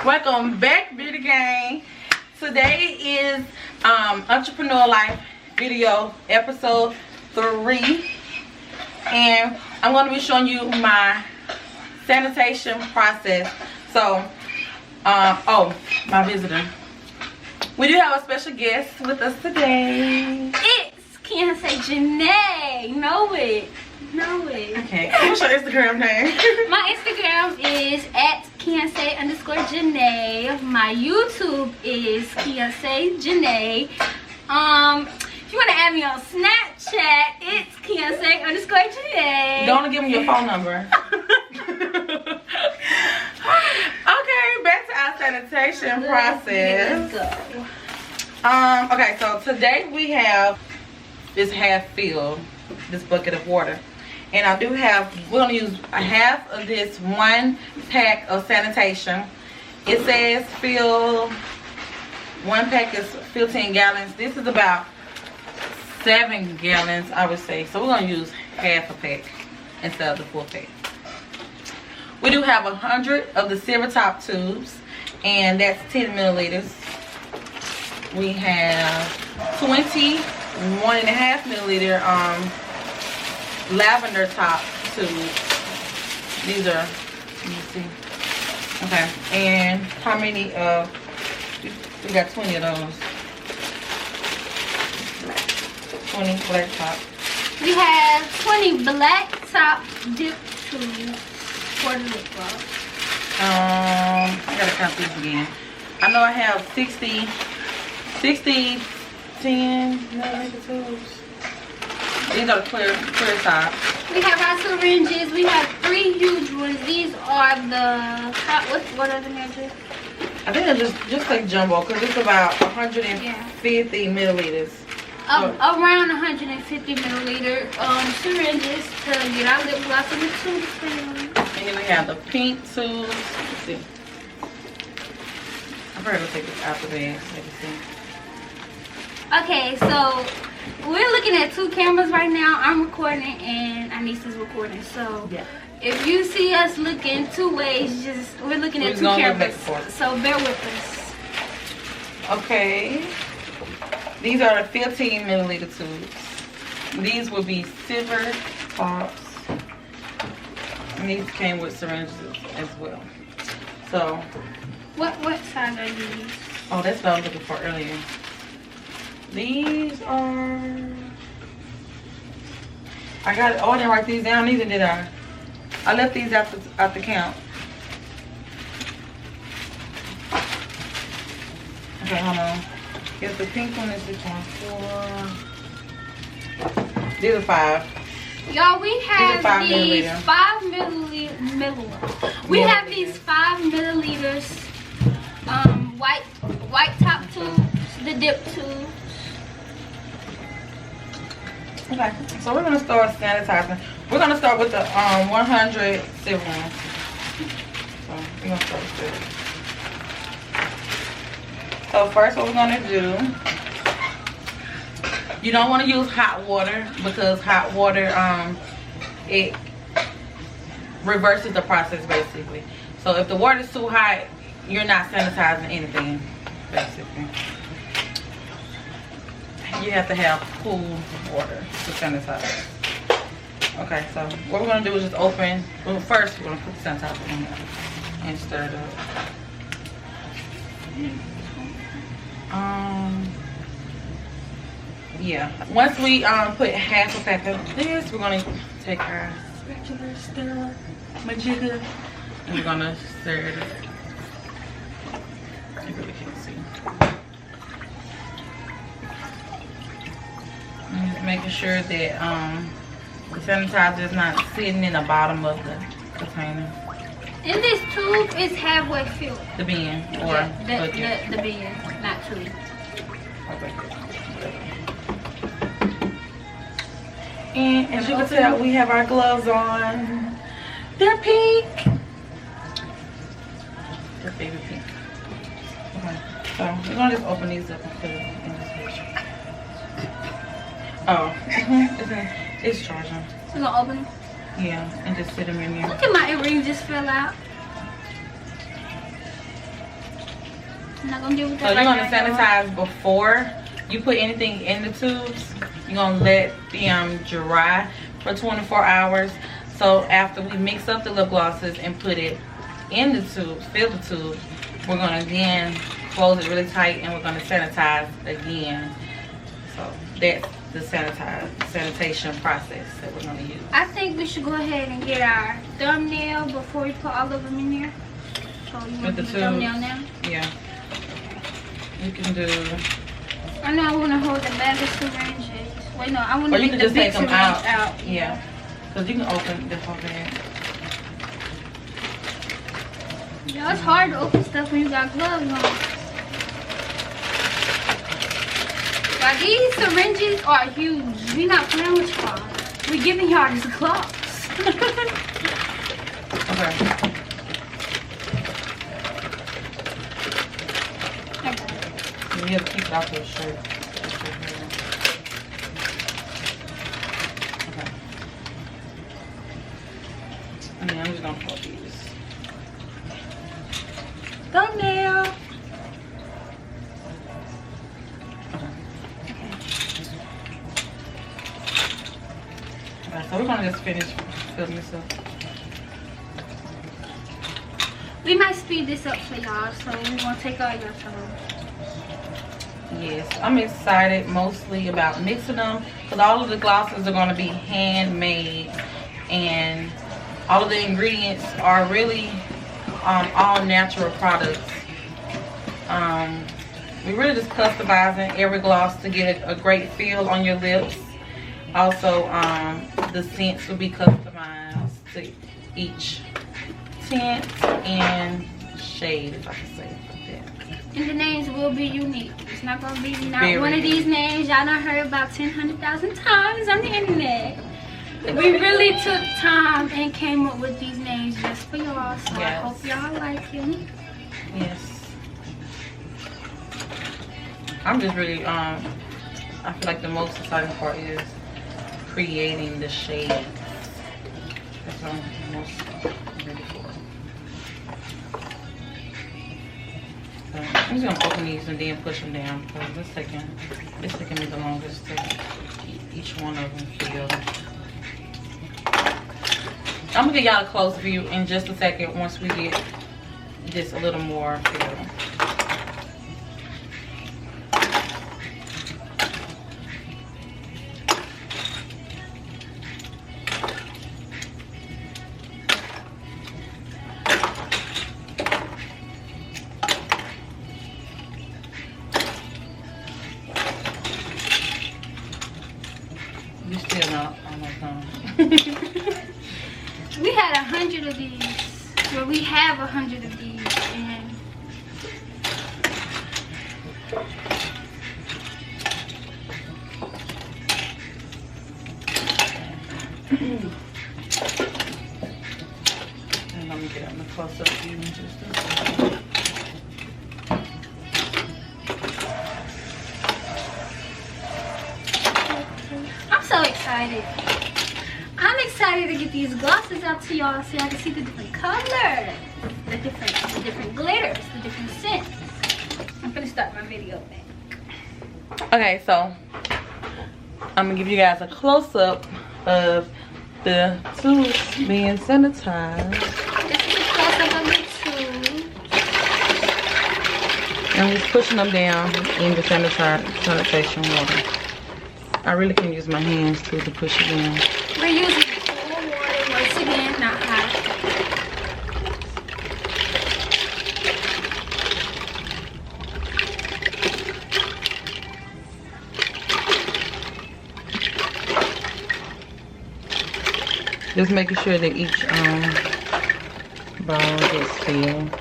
Welcome back, Beauty Gang. Today is Entrepreneur Life video episode 3, and I'm going to be showing you my sanitation process. So, my visitor. We do have a special guest with us today. It's can't say Janae. Know it. Okay, what's your Instagram name? My Instagram is @Kianse_Janae. My YouTube is Kianse Janae. If you want to add me on Snapchat, it's Kianse_Janae. Don't give me your phone number. Okay, back to our sanitation process. Let's go. Okay, so today we have this half filled, this bucket of water. And I do have, we're going to use a half of this 1 pack of sanitation. It says fill, 1 pack is 15 gallons. This is about 7 gallons, I would say. So we're going to use half a pack instead of the full pack. We do have 100 of the silver top tubes, and that's 10 milliliters. We have 20 1.5 milliliter lavender top tubes. These are, let me see. Okay, and how many we got 20 of those. 20 black top. We have 20 black top dip tubes for the lip gloss. I gotta count these again. I know I have 60 10 milliliter tubes. These are the clear top. We have our syringes. We have 3 huge ones. These are the what are the measures? I think they're just like jumbo, because it's about 150 milliliters. Around 150 milliliter syringes to get our lip gloss in the tube. And then we have the pink tubes. Let's see. I'm probably gonna take this out the bag so you can see. Okay, so we're looking at 2 cameras right now. I'm recording and Anissa's recording. So yeah, if you see us looking 2 ways, we're looking at 2 cameras. So bear with us. Okay. These are the 15 milliliter tubes. These will be silver tops. And these came with syringes as well. So what size are these? Oh, that's what I was looking for earlier. These are, I didn't write these down either, did I? I left these out the count. Okay, hold on. Here's the pink one, is this one? 4. These are 5. Y'all, we have these 5 milliliters. We have these 5 milliliters white top tubes, the dip tubes. Okay, so we're gonna start sanitizing. We're gonna start with the 100 silver ones. So we're gonna start with this. So first, what we're gonna do, you don't want to use hot water, because hot water it reverses the process basically. So if the water is too hot, you're not sanitizing anything basically. You have to have cool water to sanitize. Okay, so what we're gonna do is just open. Well, first we're gonna put the sanitizer in here and stir it up. Yeah. Once we put half a pack of this, we're gonna take our spatula, stir majigga, and we're gonna stir it up. You really can't see. Just making sure that the sanitizer is not sitting in the bottom of the container. And this tube is halfway filled. The bin or the bin, not tube. Okay. And as you can tell, we have our gloves on. They're pink. They're baby pink. Okay. So we're gonna just open these up and put it in this picture. Oh, it's charging. So we're gonna open it? Yeah, and just sit them in there. Look at my earring just fell out. I'm not gonna deal with So that. you're gonna sanitize before you put anything in the tubes. You're gonna let them dry for 24 hours. So after we mix up the lip glosses and put it in the tubes, fill the tube, we're gonna then close it really tight and we're gonna sanitize again. So that's the sanitation process that we're gonna use. I think we should go ahead and get our thumbnail before we put all of them in there. So you want With the the thumbnail now? Yeah. You can do. I know I want to hold the bag of syringes. Wait, no, I want Or to you get can the just big take them syringe out. out. Yeah. Because you can open the whole bag. Yeah, it's hard to open stuff when you got gloves on. Like, these syringes are huge. We not playing with y'all. We giving y'all these gloves. Okay. You have to keep it off your shirt. Okay. And then I'm just gonna pull these. Thumbnail. Okay, so we're gonna just finish filling this up. We might speed this up for y'all, so we're gonna take all your time. Yes, I'm excited mostly about mixing them because all of the glosses are going to be handmade and all of the ingredients are really all natural products. We're really just customizing every gloss to get a great feel on your lips. Also, the scents will be customized to each tint and shade, if I can say it like that. And the names will be unique. It's not gonna be Very one of these names y'all done heard about 100,000 times on the internet. We really took time and came up with these names just for y'all, so Yes. I hope y'all like them. Yes. I'm just really, I feel like the most exciting part is creating the shades. That's what I'm most ready for. So I'm just gonna open these and then push them down because it's taking me the longest to keep each one of them filled. I'm gonna give y'all a close view in just a second once we get this a little more filled. You still not almost done. We had 100 of these. Well, we have 100 of these, and And let me get on the close-up view in just a second. I'm so excited. I'm excited to get these glosses out to y'all so y'all can see the different colors, the different glitters, the different scents. I'm gonna start my video back. Okay, so I'm gonna give you guys a close-up of the tubes being sanitized. This is a close-up of the tube. I'm just pushing them down in the sanitation water. I really can use my hands too to push it in. We're using cool water once again, not hot. Just making sure that each bowl gets filled.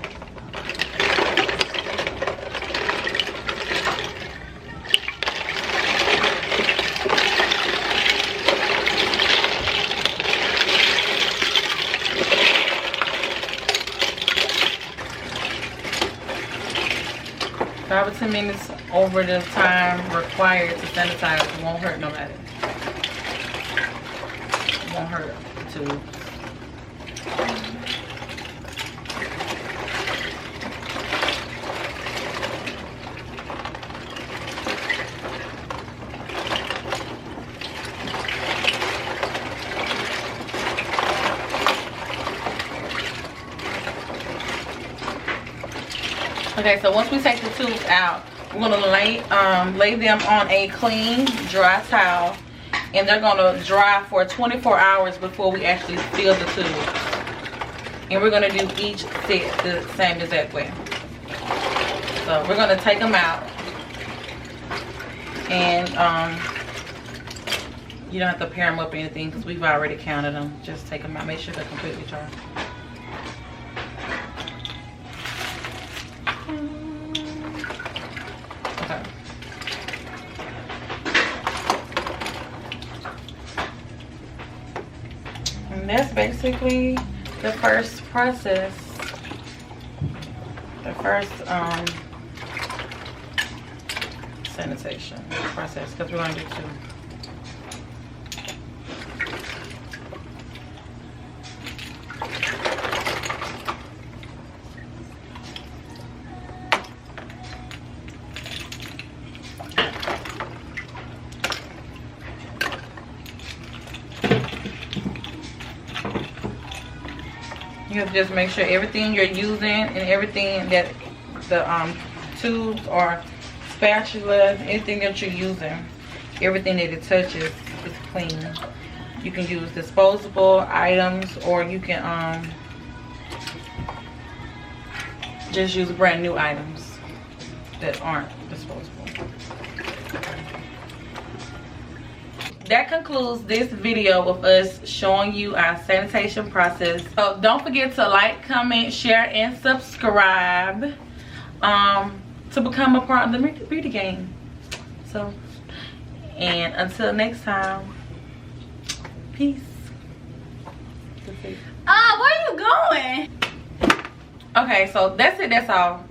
Five or 10 minutes over the time required to sanitize. It won't hurt nobody. It won't hurt the tube. Okay, so once we take the tubes out, we're gonna lay them on a clean, dry towel, and they're gonna dry for 24 hours before we actually fill the tubes. And we're gonna do each set the same exact way. So we're gonna take them out, and you don't have to pair them up or anything because we've already counted them. Just take them out. Make sure they're completely dry. Okay. And that's basically the first process. The first sanitation process, because we're going to do two. You have to just make sure everything you're using and everything that the tubes or spatula, anything that you're using, everything that it touches is clean. You can use disposable items, or you can just use brand new items that aren't disposable. That concludes this video of us showing you our sanitation process. So don't forget to like, comment, share, and subscribe to become a part of the Beauty Gang. So, and until next time, peace. Where are you going? Okay, so that's it. That's all.